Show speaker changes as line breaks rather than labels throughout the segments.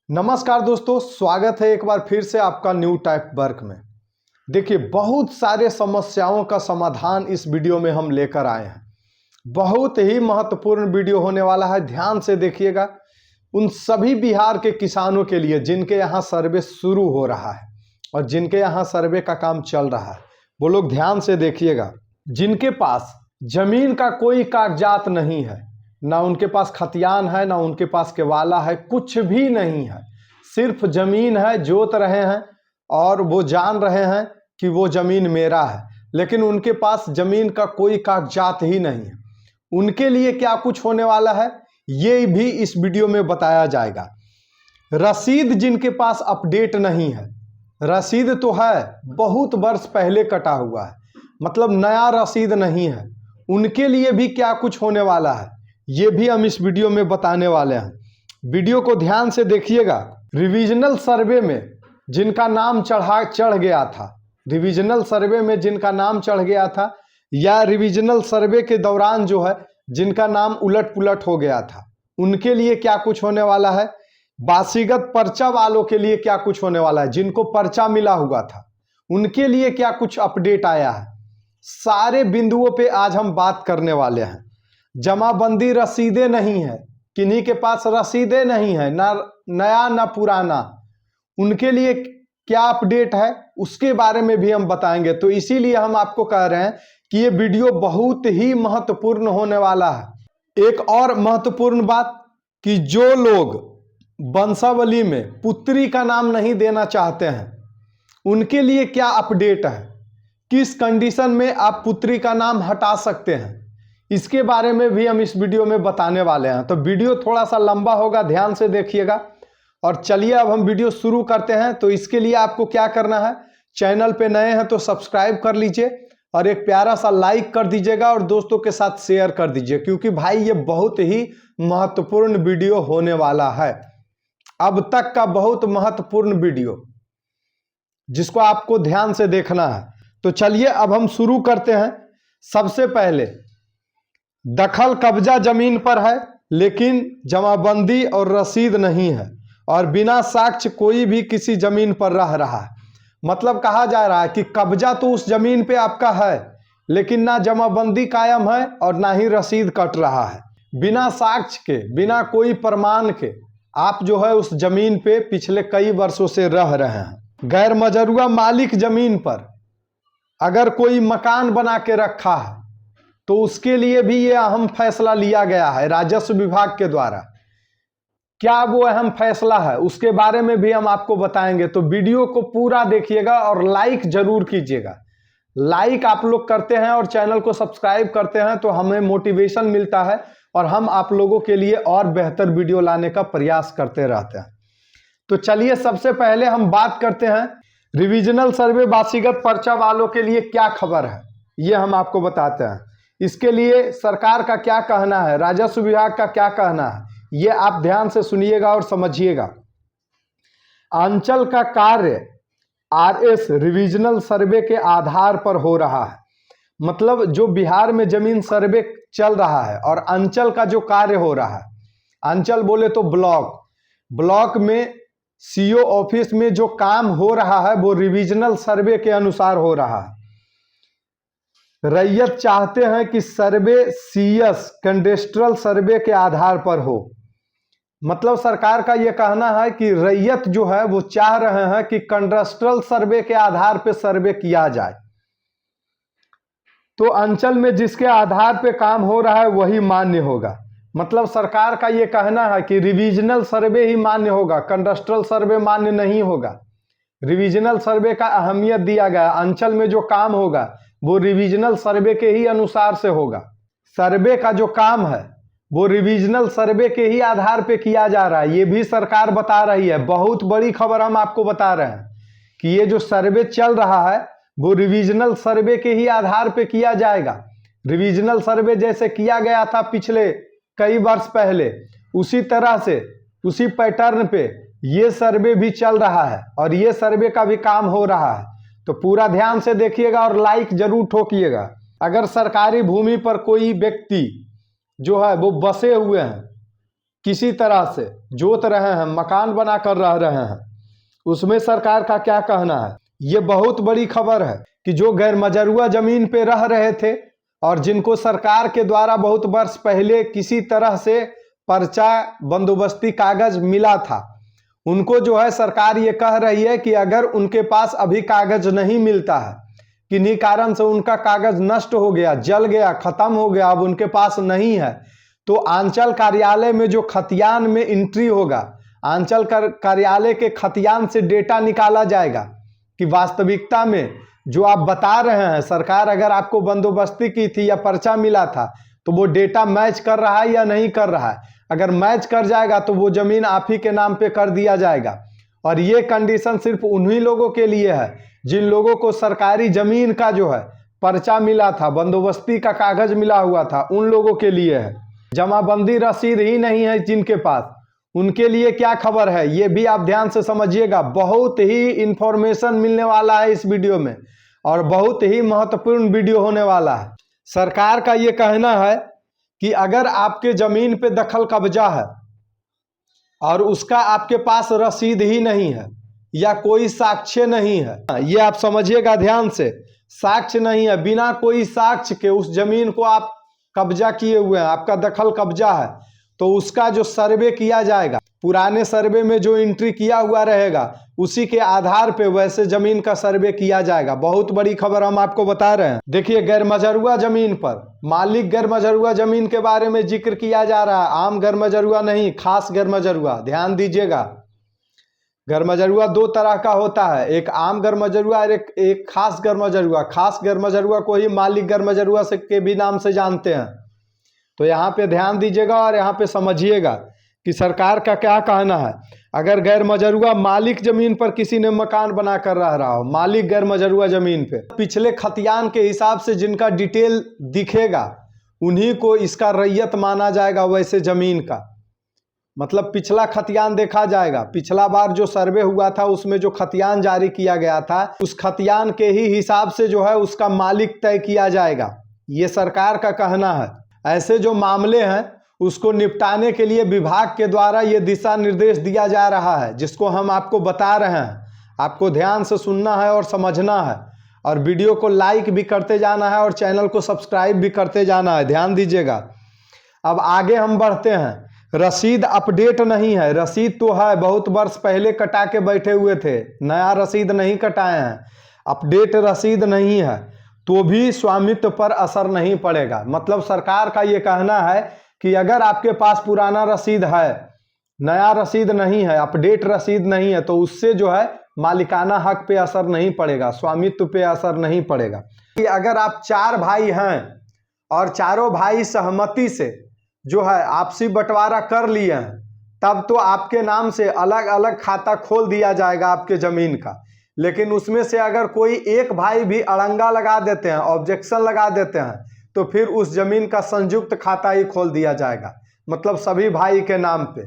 नमस्कार दोस्तों, स्वागत है एक बार फिर से आपका न्यू टाइप वर्क में। देखिए, बहुत सारे समस्याओं का समाधान इस वीडियो में हम लेकर आए हैं। बहुत ही महत्वपूर्ण वीडियो होने वाला है, ध्यान से देखिएगा। उन सभी बिहार के किसानों के लिए जिनके यहाँ सर्वे शुरू हो रहा है और जिनके यहाँ सर्वे का काम चल रहा है, वो लोग ध्यान से देखिएगा। जिनके पास जमीन का कोई कागजात नहीं है, ना उनके पास खतियान है, ना उनके पास केवाला है, कुछ भी नहीं है, सिर्फ जमीन है, जोत रहे हैं और वो जान रहे हैं कि वो जमीन मेरा है, लेकिन उनके पास जमीन का कोई कागजात ही नहीं है। उनके लिए क्या कुछ होने वाला है, ये भी इस वीडियो में बताया जाएगा। रसीद जिनके पास अपडेट नहीं है, रसीद तो है, बहुत वर्ष पहले कटा हुआ है, मतलब नया रसीद नहीं है, उनके लिए भी क्या कुछ होने वाला है, ये भी हम इस वीडियो में बताने वाले हैं। वीडियो को ध्यान से देखिएगा। रिविजनल सर्वे में जिनका नाम चढ़ गया था, रिविजनल सर्वे में जिनका नाम चढ़ गया था, या रिविजनल सर्वे के दौरान जो है जिनका नाम उलट पुलट हो गया था, उनके लिए क्या कुछ होने वाला है। वासीगत पर्चा वालों के लिए क्या कुछ होने वाला है, जिनको पर्चा मिला हुआ था उनके लिए क्या कुछ अपडेट आया है, सारे बिंदुओं पे आज हम बात करने वाले हैं। जमाबंदी रसीदें नहीं है, किन्हीं के पास रसीदें नहीं है, ना नया ना पुराना, उनके लिए क्या अपडेट है उसके बारे में भी हम बताएंगे। तो इसीलिए हम आपको कह रहे हैं कि ये वीडियो बहुत ही महत्वपूर्ण होने वाला है। एक और महत्वपूर्ण बात कि जो लोग वंशावली में पुत्री का नाम नहीं देना चाहते हैं, उनके लिए क्या अपडेट है, किस कंडीशन में आप पुत्री का नाम हटा सकते हैं, इसके बारे में भी हम इस वीडियो में बताने वाले हैं। तो वीडियो थोड़ा सा लंबा होगा, ध्यान से देखिएगा। और चलिए अब हम वीडियो शुरू करते हैं। तो इसके लिए आपको क्या करना है, चैनल पे नए हैं तो सब्सक्राइब कर लीजिए और एक प्यारा सा लाइक कर दीजिएगा और दोस्तों के साथ शेयर कर दीजिए, क्योंकि भाई ये बहुत ही महत्वपूर्ण वीडियो होने वाला है, अब तक का बहुत महत्वपूर्ण वीडियो जिसको आपको ध्यान से देखना है। तो चलिए अब हम शुरू करते हैं। सबसे पहले, दखल कब्जा जमीन पर है लेकिन जमाबंदी और रसीद नहीं है और बिना साक्ष्य कोई भी किसी जमीन पर रह रहा है। मतलब कहा जा रहा है कि कब्जा तो उस जमीन पे आपका है, लेकिन ना जमाबंदी कायम है और ना ही रसीद कट रहा है। बिना साक्ष्य के, बिना कोई प्रमाण के आप जो है उस जमीन पे पिछले कई वर्षों से रह रहे हैं। गैर मजरूआ मालिक जमीन पर अगर कोई मकान बना के रखा है तो उसके लिए भी ये अहम फैसला लिया गया है राजस्व विभाग के द्वारा। क्या वो अहम फैसला है उसके बारे में भी हम आपको बताएंगे। तो वीडियो को पूरा देखिएगा और लाइक जरूर कीजिएगा। लाइक आप लोग करते हैं और चैनल को सब्सक्राइब करते हैं तो हमें मोटिवेशन मिलता है और हम आप लोगों के लिए और बेहतर वीडियो लाने का प्रयास करते रहते हैं। तो चलिए सबसे पहले हम बात करते हैं रिविजनल सर्वे वासीगत पर्चा वालों के लिए क्या खबर है, ये हम आपको बताते हैं। इसके लिए सरकार का क्या कहना है, राजस्व विभाग का क्या कहना है, ये आप ध्यान से सुनिएगा और समझिएगा। अंचल का कार्य आरएस रिविजनल सर्वे के आधार पर हो रहा है। मतलब जो बिहार में जमीन सर्वे चल रहा है और अंचल का जो कार्य हो रहा है, अंचल बोले तो ब्लॉक में सीओ ऑफिस में जो काम हो रहा है वो रिविजनल सर्वे के अनुसार हो रहा है। रैयत चाहते हैं कि सर्वे सीएस कैडेस्ट्रल सर्वे के आधार पर हो। मतलब सरकार का यह कहना है कि रैयत जो है वो चाह रहे हैं कि कैडेस्ट्रल सर्वे के आधार पर सर्वे किया जाए। तो अंचल में जिसके आधार पे काम हो रहा है वही मान्य होगा। मतलब सरकार का यह कहना है कि रिविजनल सर्वे ही मान्य होगा, कैडेस्ट्रल सर्वे मान्य नहीं होगा। रिविजनल सर्वे का अहमियत दिया गया, अंचल में जो काम होगा वो रिविजनल सर्वे के ही अनुसार से होगा। सर्वे का जो काम है वो रिविजनल सर्वे के ही आधार पे किया जा रहा है, ये भी सरकार बता रही है। बहुत बड़ी खबर हम आपको बता रहे हैं कि ये जो सर्वे चल रहा है वो रिविजनल सर्वे के ही आधार पे किया जाएगा। रिविजनल सर्वे जैसे किया गया था पिछले कई वर्ष पहले, उसी तरह से उसी पैटर्न पे ये सर्वे भी चल रहा है और ये सर्वे का भी काम हो रहा है। तो पूरा ध्यान से देखिएगा और लाइक जरूर ठोकिएगा। अगर सरकारी भूमि पर कोई व्यक्ति जो है वो बसे हुए हैं किसी तरह से जोत रहे हैं, मकान बना कर रह रहे हैं, उसमें सरकार का क्या कहना है। ये बहुत बड़ी खबर है कि जो गैर मजरूआ जमीन पे रह रहे थे और जिनको सरकार के द्वारा बहुत वर्ष पहले किसी तरह से पर्चा बंदोबस्ती कागज मिला था, उनको जो है सरकार ये कह रही है कि अगर उनके पास अभी कागज नहीं मिलता है, किन्हीं कारण से उनका कागज नष्ट हो गया, जल गया, खत्म हो गया, अब उनके पास नहीं है, तो आंचल कार्यालय में जो खतियान में एंट्री होगा, आंचल कार्यालय के खतियान से डेटा निकाला जाएगा कि वास्तविकता में जो आप बता रहे हैं सरकार अगर आपको बंदोबस्ती की थी या पर्चा मिला था तो वो डेटा मैच कर रहा है या नहीं कर रहा है। अगर मैच कर जाएगा तो वो जमीन आप ही के नाम पे कर दिया जाएगा। और ये कंडीशन सिर्फ उन्हीं लोगों के लिए है जिन लोगों को सरकारी जमीन का जो है पर्चा मिला था, बंदोबस्ती का कागज मिला हुआ था, उन लोगों के लिए है। जमाबंदी रसीद ही नहीं है जिनके पास, उनके लिए क्या खबर है ये भी आप ध्यान से समझिएगा। बहुत ही इंफॉर्मेशन मिलने वाला है इस वीडियो में और बहुत ही महत्वपूर्ण वीडियो होने वाला है। सरकार का ये कहना है कि अगर आपके जमीन पे दखल कब्जा है और उसका आपके पास रसीद ही नहीं है या कोई साक्ष्य नहीं है, ये आप समझिएगा ध्यान से, साक्ष्य नहीं है, बिना कोई साक्ष्य के उस जमीन को आप कब्जा किए हुए हैं, आपका दखल कब्जा है, तो उसका जो सर्वे किया जाएगा, पुराने सर्वे में जो एंट्री किया हुआ रहेगा उसी के आधार पे वैसे जमीन का सर्वे किया जाएगा। बहुत बड़ी खबर हम आपको बता रहे हैं। देखिए, गैर मजरूआ जमीन पर मालिक गैर मजरूआ जमीन के बारे में जिक्र किया जा रहा है। आम गैर मजरूआ नहीं, खास गैर मजरूआ, ध्यान दीजिएगा। गैर मजरूआ दो तरह का होता है, एक आम गैर मजरूआ और एक खास गैर मजरूआ। खास गैर मजरूआ को ही मालिक गैर मजरूआ से के भी नाम से जानते हैं। तो यहाँ पे ध्यान दीजिएगा और यहाँ पे समझिएगा कि सरकार का क्या कहना है। अगर गैर मजरूआ मालिक जमीन पर किसी ने मकान बना कर रह रहा हो, मालिक गैर मजरूआ जमीन पे, पिछले खतियान के हिसाब से जिनका डिटेल दिखेगा उन्हीं को इसका रैयत माना जाएगा वैसे जमीन का। मतलब पिछला खतियान देखा जाएगा, पिछला बार जो सर्वे हुआ था उसमें जो खतियान जारी किया गया था उस खतियान के ही हिसाब से जो है उसका मालिक तय किया जाएगा, ये सरकार का कहना है। ऐसे जो मामले हैं उसको निपटाने के लिए विभाग के द्वारा ये दिशा निर्देश दिया जा रहा है, जिसको हम आपको बता रहे हैं। आपको ध्यान से सुनना है और समझना है और वीडियो को लाइक भी करते जाना है और चैनल को सब्सक्राइब भी करते जाना है, ध्यान दीजिएगा। अब आगे हम बढ़ते हैं। रसीद अपडेट नहीं है, रसीद तो है, बहुत वर्ष पहले कटा के बैठे हुए थे, नया रसीद नहीं कटाए हैं, अपडेट रसीद नहीं है, तो भी स्वामित्व पर असर नहीं पड़ेगा। मतलब सरकार का ये कहना है कि अगर आपके पास पुराना रसीद है, नया रसीद नहीं है, अपडेट रसीद नहीं है, तो उससे जो है मालिकाना हक पे असर नहीं पड़ेगा, स्वामित्व पे असर नहीं पड़ेगा। कि अगर आप 4 भाई हैं और चारों भाई सहमति से जो है आपसी बंटवारा कर लिए हैं, तब तो आपके नाम से अलग अलग खाता खोल दिया जाएगा आपके जमीन का। लेकिन उसमें से अगर कोई एक भाई भी अड़ंगा लगा देते हैं, ऑब्जेक्शन लगा देते हैं, तो फिर उस जमीन का संयुक्त खाता ही खोल दिया जाएगा, मतलब सभी भाई के नाम पे।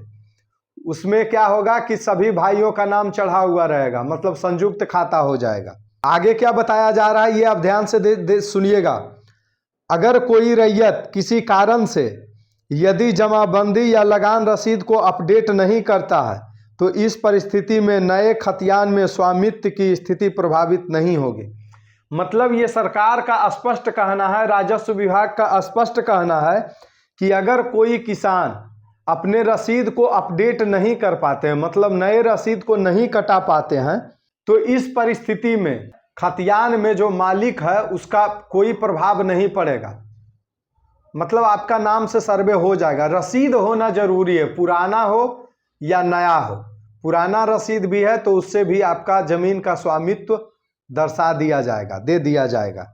उसमें क्या होगा कि सभी भाइयों का नाम चढ़ा हुआ रहेगा, मतलब संयुक्त खाता हो जाएगा। आगे क्या बताया जा रहा है ये आप ध्यान से सुनिएगा। अगर कोई रैयत किसी कारण से यदि जमाबंदी या लगान रसीद को अपडेट नहीं करता है तो इस परिस्थिति में नए खतियान में स्वामित्व की स्थिति प्रभावित नहीं होगी। मतलब ये सरकार का स्पष्ट कहना है, राजस्व विभाग का स्पष्ट कहना है कि अगर कोई किसान अपने रसीद को अपडेट नहीं कर पाते हैं, मतलब नए रसीद को नहीं कटा पाते हैं, तो इस परिस्थिति में खतियान में जो मालिक है उसका कोई प्रभाव नहीं पड़ेगा। मतलब आपका नाम से सर्वे हो जाएगा। रसीद होना जरूरी है, पुराना हो या नया हो। पुराना रसीद भी है तो उससे भी आपका जमीन का स्वामित्व दर्शा दिया जाएगा, दे दिया जाएगा।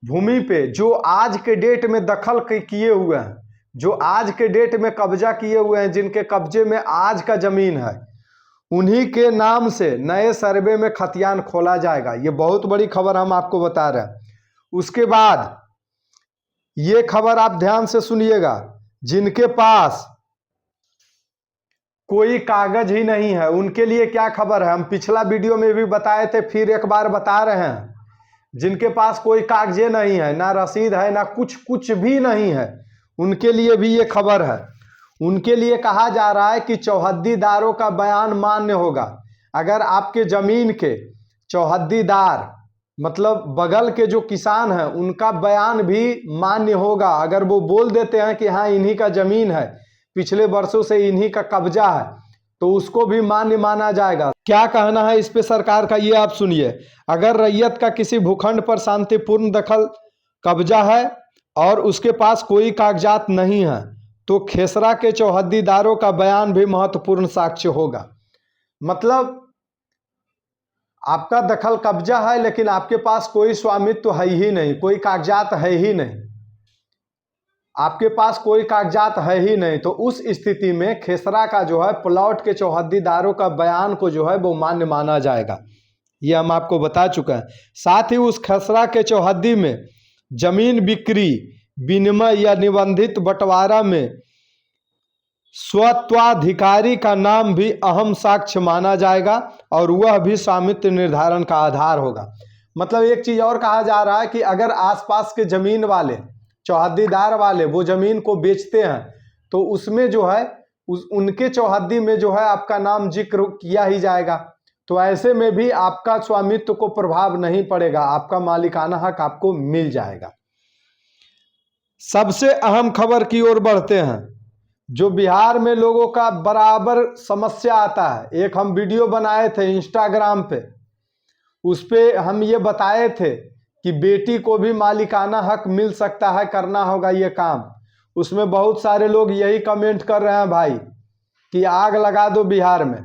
भूमि पे जो आज के डेट में दखल किए हुए हैं, जो आज के डेट में कब्जा किए हुए हैं, जिनके कब्जे में आज का जमीन है, उन्हीं के नाम से नए सर्वे में खतियान खोला जाएगा। ये बहुत बड़ी खबर हम आपको बता रहे हैं। उसके बाद ये खबर आप ध्यान से सुनिएगा, जिनके पास कोई कागज ही नहीं है उनके लिए क्या खबर है। हम पिछला वीडियो में भी बताए थे, फिर एक बार बता रहे हैं। जिनके पास कोई कागजे नहीं है, ना रसीद है, ना कुछ भी नहीं है, उनके लिए भी ये खबर है। उनके लिए कहा जा रहा है कि चौहद्दीदारों का बयान मान्य होगा। अगर आपके जमीन के चौहद्दीदार मतलब बगल के जो किसान हैं उनका बयान भी मान्य होगा, अगर वो बोल देते हैं कि हाँ इन्हीं का जमीन है, पिछले वर्षों से इन्हीं का कब्जा है, तो उसको भी मान्य माना जाएगा। क्या कहना है इस पे सरकार का, ये आप सुनिए। अगर रैयत का किसी भूखंड पर शांतिपूर्ण दखल कब्जा है और उसके पास कोई कागजात नहीं है तो खेसरा के चौहद्दीदारों का बयान भी महत्वपूर्ण साक्ष्य होगा। मतलब आपका दखल कब्जा है लेकिन आपके पास कोई स्वामित्व है ही नहीं, कोई कागजात है ही नहीं, आपके पास कोई कागजात है ही नहीं, तो उस स्थिति में खेसरा का जो है प्लॉट के चौहद्दीदारों का बयान को जो है वो मान्य माना जाएगा। ये हम आपको बता चुके हैं। साथ ही उस खेसरा के चौहद्दी में जमीन बिक्री, विनिमय या निबंधित बंटवारा में स्वत्वाधिकारी का नाम भी अहम साक्ष्य माना जाएगा और वह भी स्वामित्व निर्धारण का आधार होगा। मतलब एक चीज और कहा जा रहा है कि अगर आसपास के जमीन वाले चौहद्दीदार वाले वो जमीन को बेचते हैं तो उसमें जो है उनके चौहद्दी में जो है आपका नाम जिक्र किया ही जाएगा, तो ऐसे में भी आपका स्वामित्व को प्रभाव नहीं पड़ेगा, आपका मालिकाना हक आपको मिल जाएगा। सबसे अहम खबर की ओर बढ़ते हैं, जो बिहार में लोगों का बराबर समस्या आता है। एक हम वीडियो बनाए थे इंस्टाग्राम पे, उस पे हम ये बताए थे कि बेटी को भी मालिकाना हक मिल सकता है, करना होगा ये काम। उसमें बहुत सारे लोग यही कमेंट कर रहे हैं भाई कि आग लगा दो बिहार में।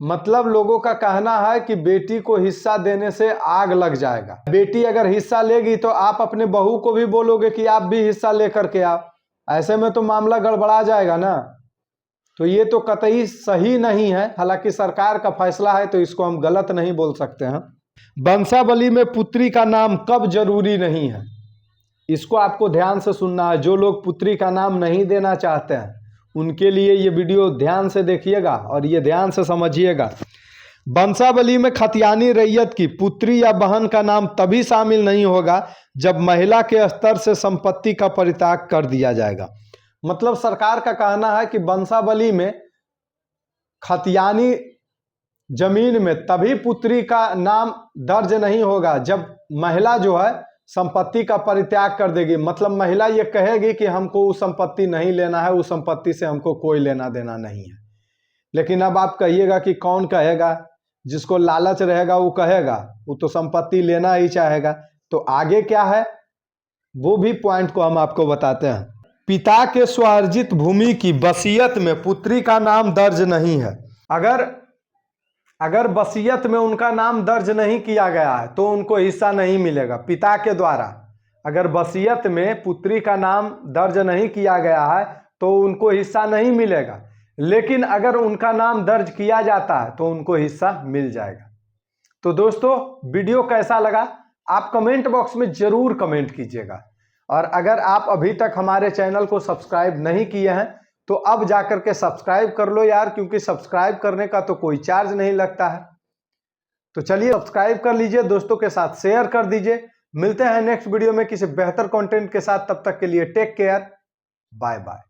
मतलब लोगों का कहना है कि बेटी को हिस्सा देने से आग लग जाएगा। बेटी अगर हिस्सा लेगी तो आप अपने बहू को भी बोलोगे कि आप भी हिस्सा लेकर के आओ, ऐसे में तो मामला गड़बड़ा जाएगा ना। तो ये तो कतई सही नहीं है, हालांकि सरकार का फैसला है तो इसको हम गलत नहीं बोल सकते हैं। वंशावली में पुत्री का नाम कब जरूरी नहीं है, इसको आपको ध्यान से सुनना है। जो लोग पुत्री का नाम नहीं देना चाहते हैं उनके लिए ये वीडियो ध्यान से देखिएगा और ये ध्यान से समझिएगा। वंशावली में खतियानी रैयत की पुत्री या बहन का नाम तभी शामिल नहीं होगा जब महिला के स्तर से संपत्ति का परित्याग कर दिया जाएगा। मतलब सरकार का कहना है कि वंशावली में खतियानी जमीन में तभी पुत्री का नाम दर्ज नहीं होगा जब महिला जो है संपत्ति का परित्याग कर देगी। मतलब महिला ये कहेगी कि हमको उस संपत्ति नहीं लेना है, उस संपत्ति से हमको कोई लेना देना नहीं है। लेकिन अब आप कहिएगा कि कौन कहेगा, जिसको लालच रहेगा वो कहेगा, वो तो संपत्ति लेना ही चाहेगा। तो आगे क्या है वो भी पॉइंट को हम आपको बताते हैं। पिता के स्वार्जित भूमि की वसीयत में पुत्री का नाम दर्ज नहीं है। अगर वसीयत में उनका नाम दर्ज नहीं किया गया है तो उनको हिस्सा नहीं मिलेगा पिता के द्वारा। अगर वसीयत में पुत्री का नाम दर्ज नहीं किया गया है तो उनको हिस्सा नहीं मिलेगा, लेकिन अगर उनका नाम दर्ज किया जाता है तो उनको हिस्सा मिल जाएगा। तो दोस्तों वीडियो कैसा लगा आप कमेंट बॉक्स में जरूर कमेंट कीजिएगा, और अगर आप अभी तक हमारे चैनल को सब्सक्राइब नहीं किए हैं तो अब जाकर के सब्सक्राइब कर लो यार, क्योंकि सब्सक्राइब करने का तो कोई चार्ज नहीं लगता है। तो चलिए सब्सक्राइब कर लीजिए, दोस्तों के साथ शेयर कर दीजिए। मिलते हैं नेक्स्ट वीडियो में किसी बेहतर कंटेंट के साथ, तब तक के लिए टेक केयर, बाय बाय।